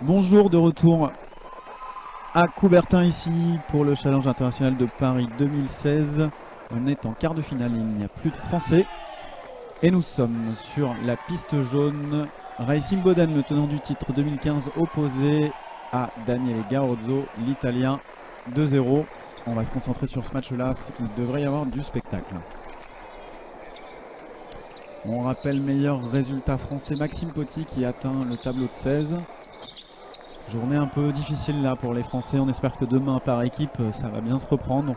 Bonjour, de retour à Coubertin ici pour le Challenge international de Paris 2016. On est en quart de finale, il n'y a plus de Français. Et nous sommes sur la piste jaune. Racing Boden, le tenant du titre 2015, opposé à Daniele Garozzo, l'Italien. 2-0. On va se concentrer sur ce match-là, il devrait y avoir du spectacle. On rappelle meilleur résultat français, Maxime Poty qui atteint le tableau de 16. Journée un peu difficile là pour les Français, on espère que demain par équipe ça va bien se reprendre.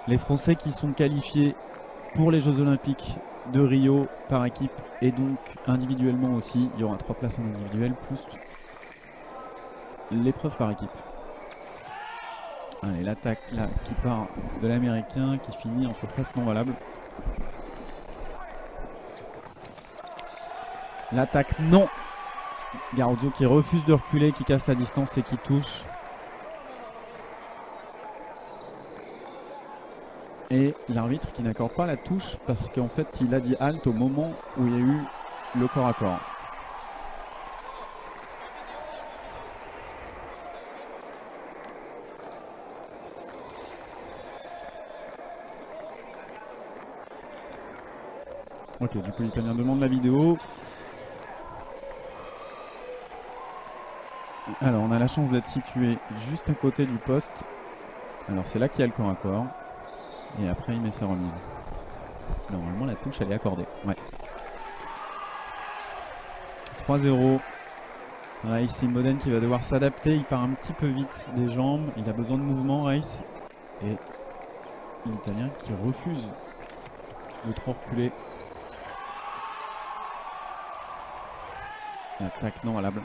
Les Français qui sont qualifiés pour les Jeux Olympiques de Rio par équipe et donc individuellement aussi, il y aura 3 places en individuel plus l'épreuve par équipe. Allez, l'attaque là qui part de l'Américain qui finit en surface non valable. L'attaque non. Garozzo qui refuse de reculer, qui casse la distance et qui touche. Et l'arbitre qui n'accorde pas la touche parce qu'en fait il a dit halt au moment où il y a eu le corps à corps. Ok, du coup l'Italien demande la vidéo. Alors on a la chance d'être situé juste à côté du poste. Alors c'est là qu'il y a le corps à corps. Et après il met sa remise. Normalement la touche elle est accordée. Ouais. 3-0. Racing Boden qui va devoir s'adapter. Il part un petit peu vite des jambes. Il a besoin de mouvement, Race. Et l'Italien qui refuse de trop reculer. L'attaque non valable.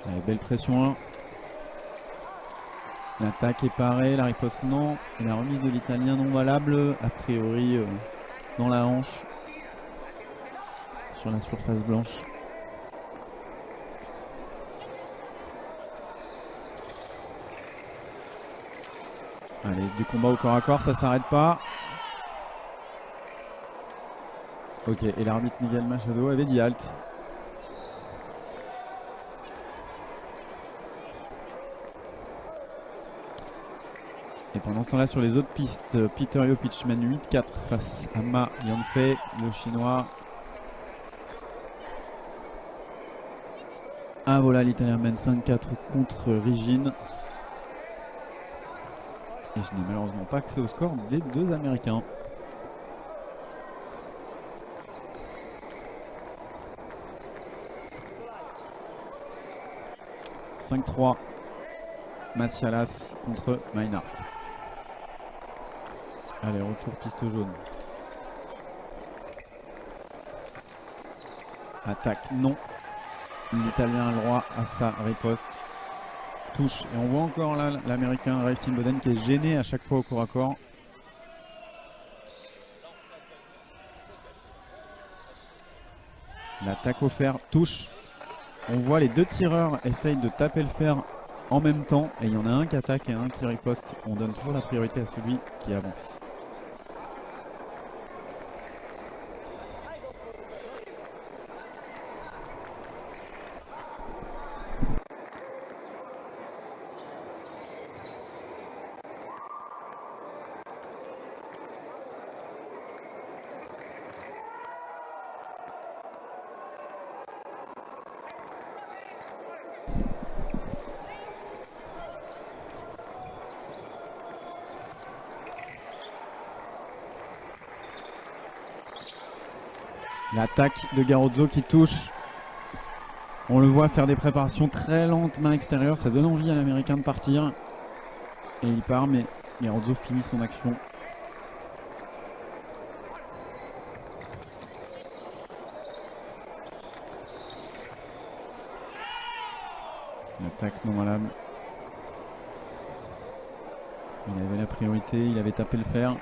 Allez, belle pression 1. L'attaque est parée, la riposte non. Et la remise de l'Italien non valable. A priori dans la hanche. Sur la surface blanche. Allez, du combat au corps à corps, ça s'arrête pas. Ok, et l'arbitre Miguel Machado avait dit halt. Et pendant ce temps-là, sur les autres pistes, Peter Jopic mène 8-4 face à Ma Yanfei, le chinois. Ah voilà, l'Italien mène 5-4 contre Rigine. Et je n'ai malheureusement pas accès au score des deux Américains. « 5-3 » Massialas contre Meinhardt. Allez, retour piste jaune. Attaque non. L'Italien a le droit à sa riposte. Touche. Et on voit encore là l'Américain Racing Boden qui est gêné à chaque fois au corps à corps. L'attaque au fer. Touche. On voit les deux tireurs essayent de taper le fer en même temps. Et il y en a un qui attaque et un qui riposte. On donne toujours la priorité à celui qui avance. L'attaque de Garozzo qui touche. On le voit faire des préparations très lentes, main extérieure. Ça donne envie à l'Américain de partir. Et il part, mais Garozzo finit son action. L'attaque non valable. Il avait la priorité, il avait tapé le fer.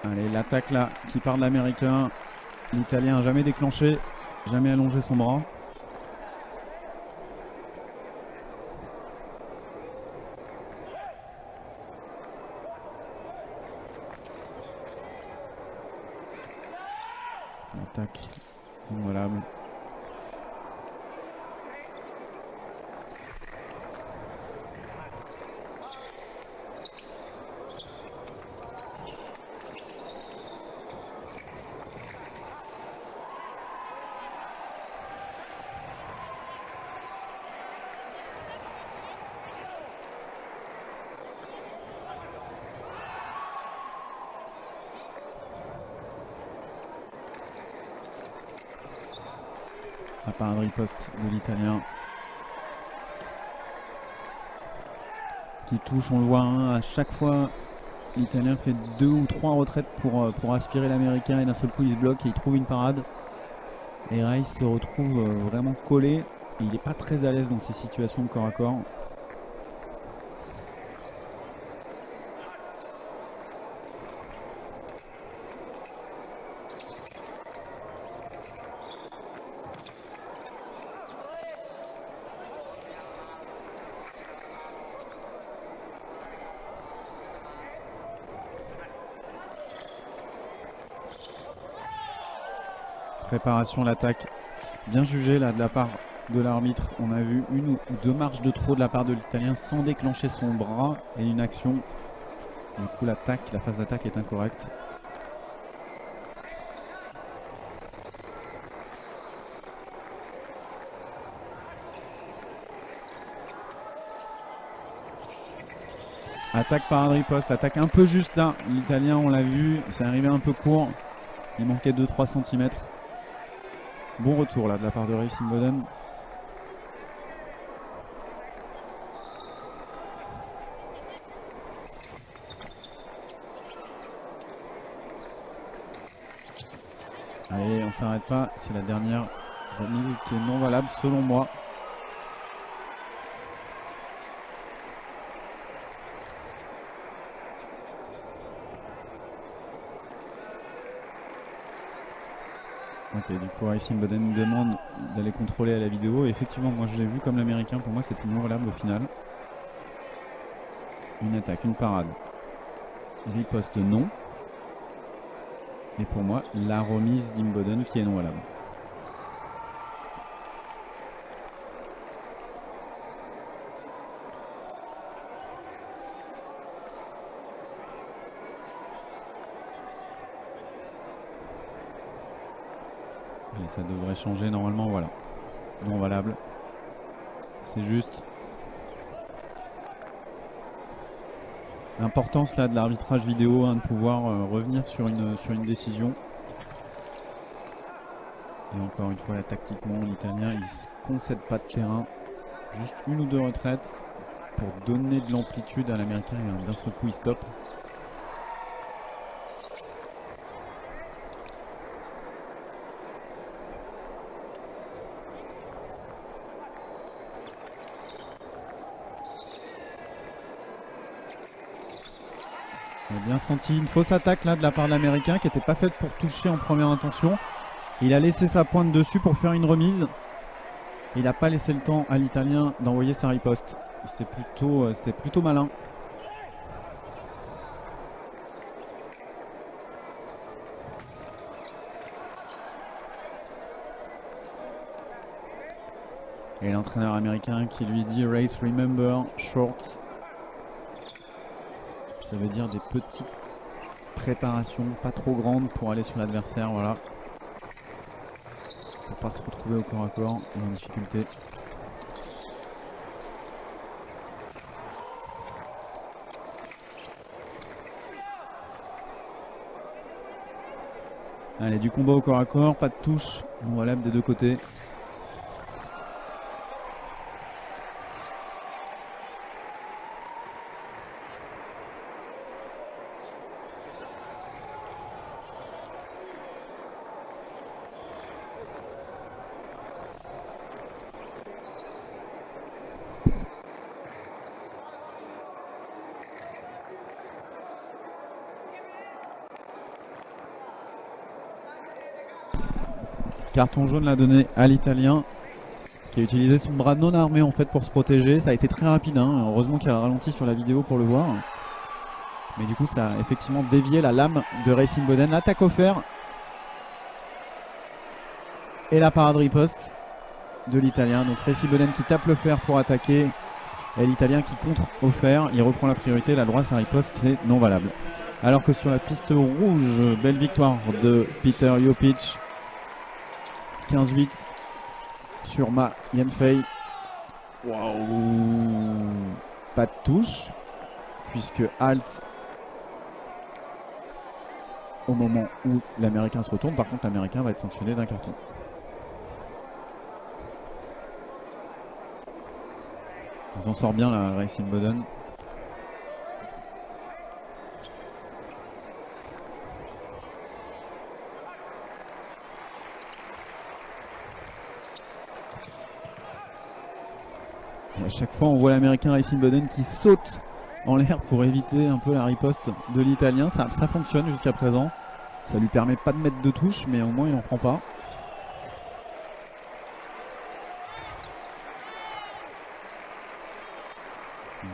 Allez, l'attaque là qui part de l'américain. L'italien n'a jamais déclenché, jamais allongé son bras. Attaque invalable. À part un riposte de l'italien qui touche, on le voit à chaque fois. L'italien fait 2 ou 3 retraites pour aspirer l'américain et d'un seul coup il se bloque et il trouve une parade. Et Rice se retrouve vraiment collé et il n'est pas très à l'aise dans ces situations de corps à corps. Préparation, l'attaque bien jugée là de la part de l'arbitre. On a vu 1 ou 2 marches de trop de la part de l'italien sans déclencher son bras et une action. Du coup la phase d'attaque est incorrecte. Attaque par un riposte, attaque un peu juste là. L'italien, on l'a vu, c'est arrivé un peu court. Il manquait 2-3 cm. Bon retour là de la part de Reis Imboden. Allez, on s'arrête pas, c'est la dernière remise qui est non valable selon moi. Ok, du coup Reis Imboden nous demande d'aller contrôler à la vidéo. Et effectivement, moi je l'ai vu comme l'américain, pour moi c'était non valable au final. Une attaque, une parade. Riposte non. Et pour moi, la remise d'Imboden qui est non valable. Et ça devrait changer normalement, voilà. Non valable. C'est juste. L'importance là de l'arbitrage vidéo, de pouvoir revenir sur une décision. Et encore une fois, là, tactiquement, l'italien il ne concède pas de terrain. Juste 1 ou 2 retraites pour donner de l'amplitude à l'américain et d'un seul coup il stoppe. On a bien senti une fausse attaque là de la part de l'américain qui n'était pas faite pour toucher en première intention. Il a laissé sa pointe dessus pour faire une remise. Il n'a pas laissé le temps à l'italien d'envoyer sa riposte. C'était plutôt malin. Et l'entraîneur américain qui lui dit race remember short. Ça veut dire des petites préparations, pas trop grandes pour aller sur l'adversaire, voilà. Pour pas se retrouver au corps à corps et en difficulté. Allez, du combat au corps à corps, pas de touche, on relève des deux côtés. Carton jaune l'a donné à l'Italien qui a utilisé son bras non armé en fait pour se protéger. Ça a été très rapide, hein. Heureusement qu'il a ralenti sur la vidéo pour le voir. Mais du coup ça a effectivement dévié la lame de Racing Boden. L'attaque au fer. Et la parade riposte de l'Italien. Donc Racing Boden qui tape le fer pour attaquer. Et l'Italien qui contre au fer. Il reprend la priorité. La droite, sa riposte, c'est non valable. Alors que sur la piste rouge, belle victoire de Peter Jopic. 15-8 sur Ma Yanfei. Waouh! Pas de touche, puisque halt au moment où l'Américain se retourne. Par contre, l'Américain va être sanctionné d'un carton. Ils en sortent bien la Racing Boden. Et à chaque fois, on voit l'Américain Racing Boden qui saute en l'air pour éviter un peu la riposte de l'Italien. Ça fonctionne jusqu'à présent. Ça lui permet pas de mettre de touche, mais au moins il n'en prend pas.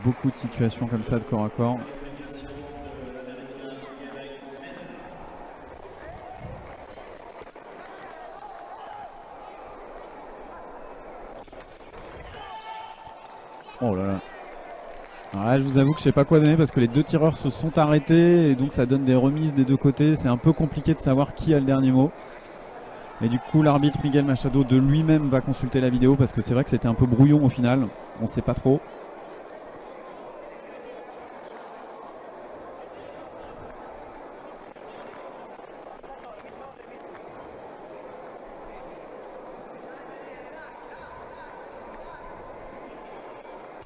Beaucoup de situations comme ça de corps à corps. Oh là là. Alors là, je vous avoue que je sais pas quoi donner parce que les deux tireurs se sont arrêtés et donc ça donne des remises des deux côtés. C'est un peu compliqué de savoir qui a le dernier mot. Et du coup, l'arbitre Miguel Machado de lui-même va consulter la vidéo parce que c'est vrai que c'était un peu brouillon au final. On sait pas trop.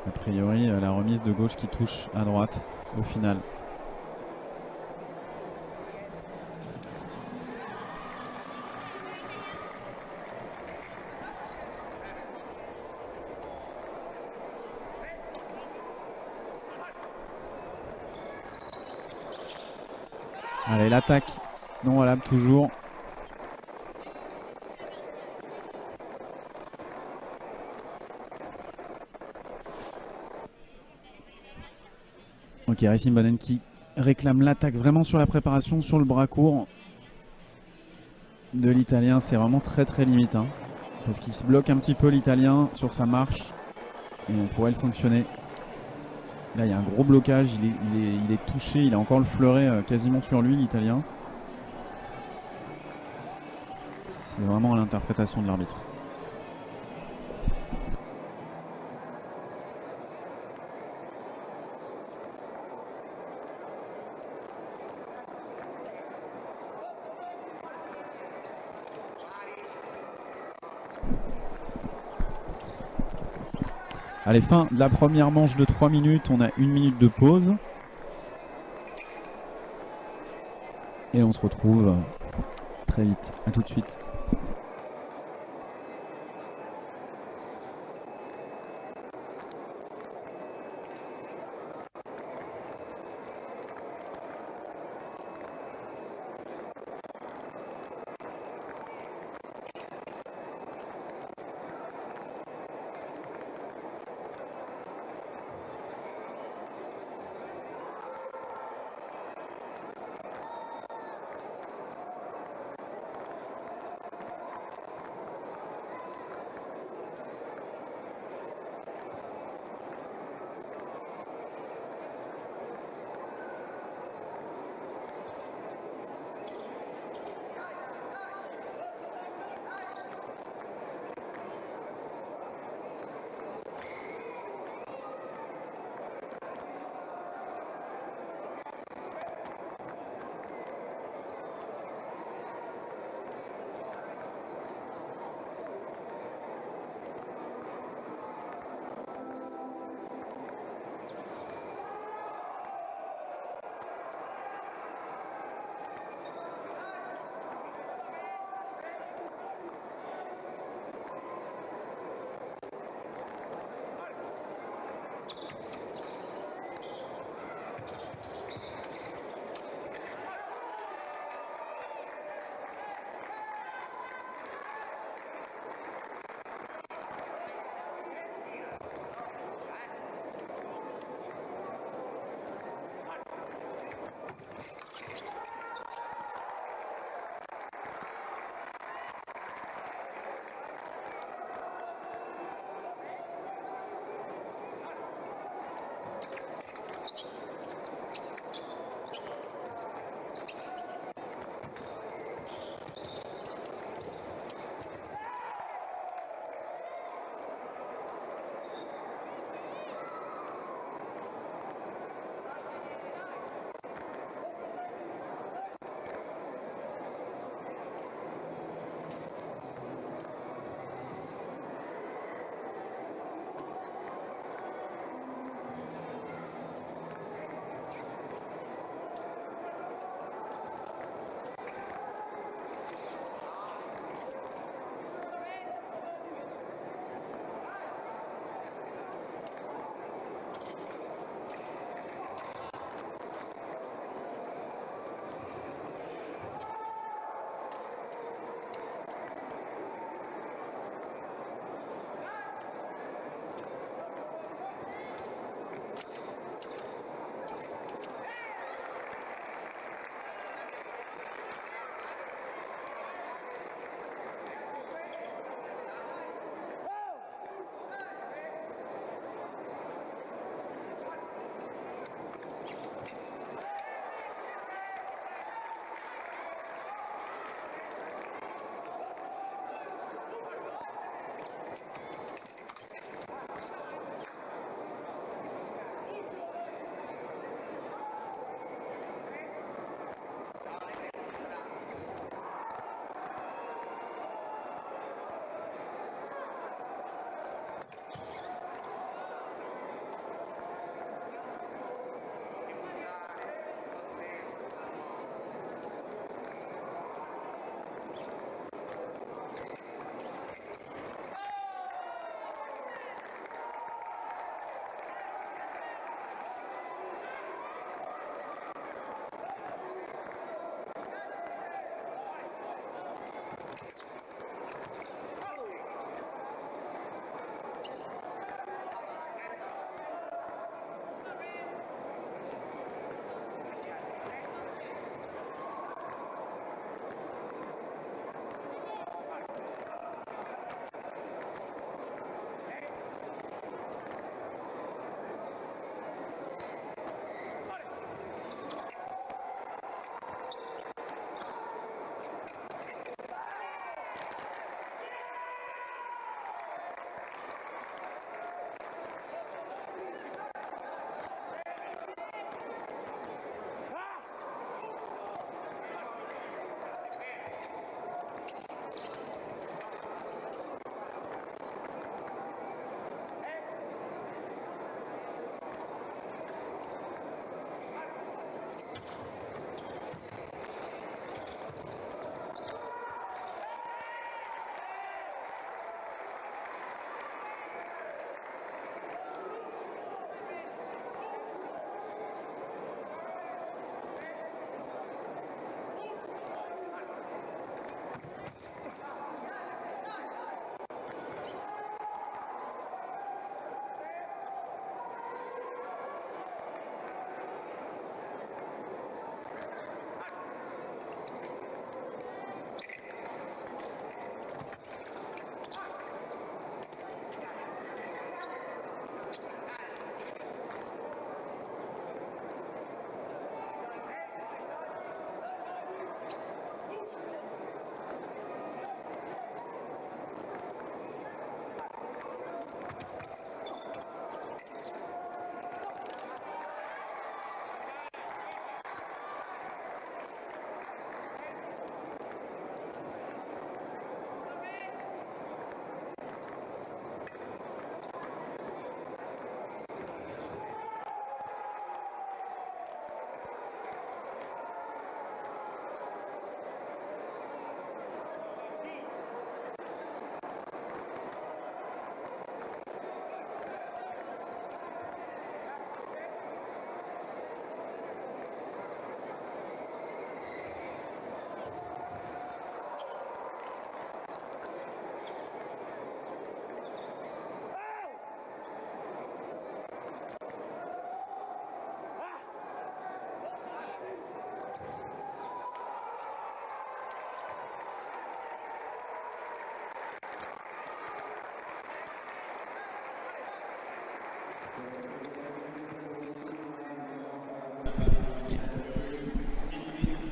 A priori, la remise de gauche qui touche à droite au final. Allez, l'attaque non valable toujours. Ok, Racing Boden qui réclame l'attaque vraiment sur la préparation, sur le bras court de l'Italien. C'est vraiment très très limite, hein, parce qu'il se bloque un petit peu l'Italien sur sa marche et on pourrait le sanctionner. Là, il y a un gros blocage, il est touché, il a encore le fleuret quasiment sur lui, l'Italien. C'est vraiment l'interprétation de l'arbitre. Allez, fin de la première manche de 3 minutes, on a 1 minute de pause. Et on se retrouve très vite, à tout de suite.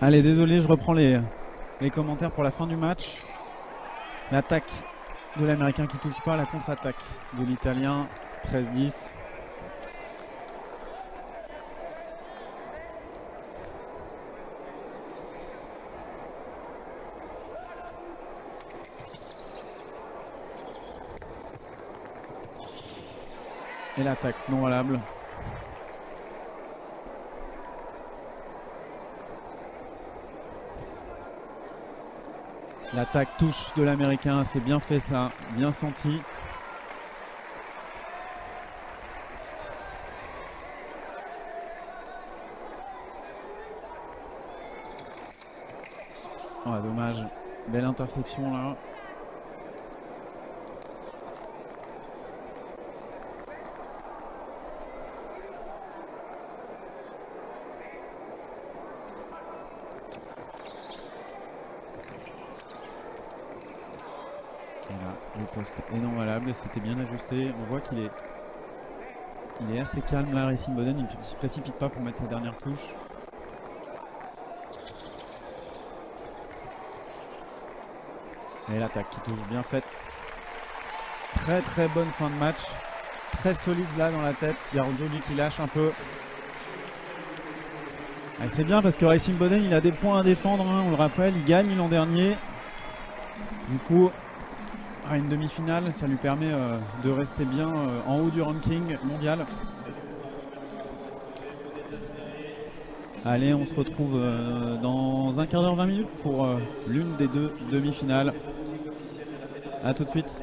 Allez, désolé, je reprends les commentaires pour la fin du match. L'attaque de l'Américain qui touche pas, la contre-attaque de l'Italien, 13-10. Et l'attaque non valable. L'attaque touche de l'Américain, c'est bien fait ça, bien senti. Oh, dommage, belle interception là. Le poste est non valable et c'était bien ajusté. On voit qu'il est assez calme là, Racing Boden. Il ne se précipite pas pour mettre sa dernière touche. Et l'attaque qui touche bien faite. Très très bonne fin de match. Très solide là dans la tête. Garzoli qui lâche un peu. C'est bien parce que Racing Boden il a des points à défendre, hein, on le rappelle, il gagne l'an dernier. Du coup, une demi-finale, ça lui permet de rester bien en haut du ranking mondial. Allez, on se retrouve dans un quart d'heure, 20 minutes pour l'une des deux demi-finales. A tout de suite.